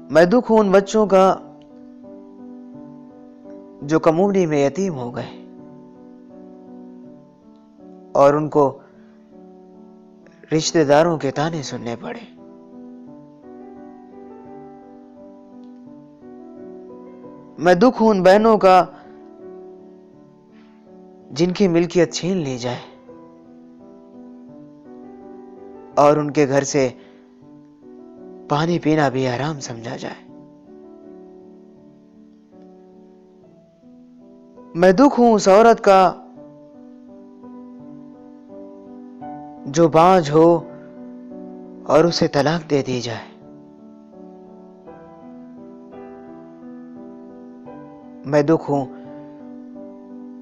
मैं दुख हूं उन बच्चों का जो कम उम्री में यतीम हो गए और उनको रिश्तेदारों के ताने सुनने पड़े। मैं दुख हूं उन बहनों का जिनकी मिल्कियत छीन ली जाए और उनके घर से पानी पीना भी हराम समझा जाए। मैं दुख हूं उस औरत का जो बांझ हो और उसे तलाक दे दी जाए। मैं दुख हूं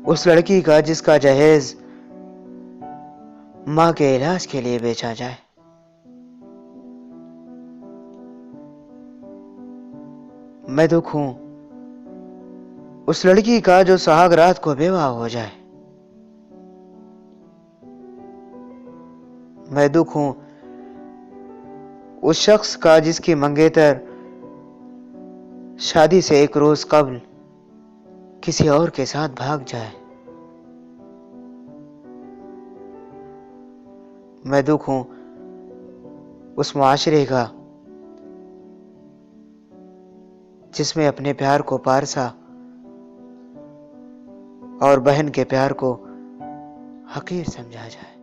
उस लड़की का जिसका जहेज मां के इलाज के लिए बेचा जाए। मैं दुख हूं उस लड़की का जो सुहाग रात को बेवा हो जाए। मैं दुख हूं उस शख्स का जिसकी मंगेतर शादी से एक रोज कबल किसी और के साथ भाग जाए। मैं दुख हूं उस मुआशरे का जिसमें अपने प्यार को पारसा और बहन के प्यार को हकीर समझा जाए।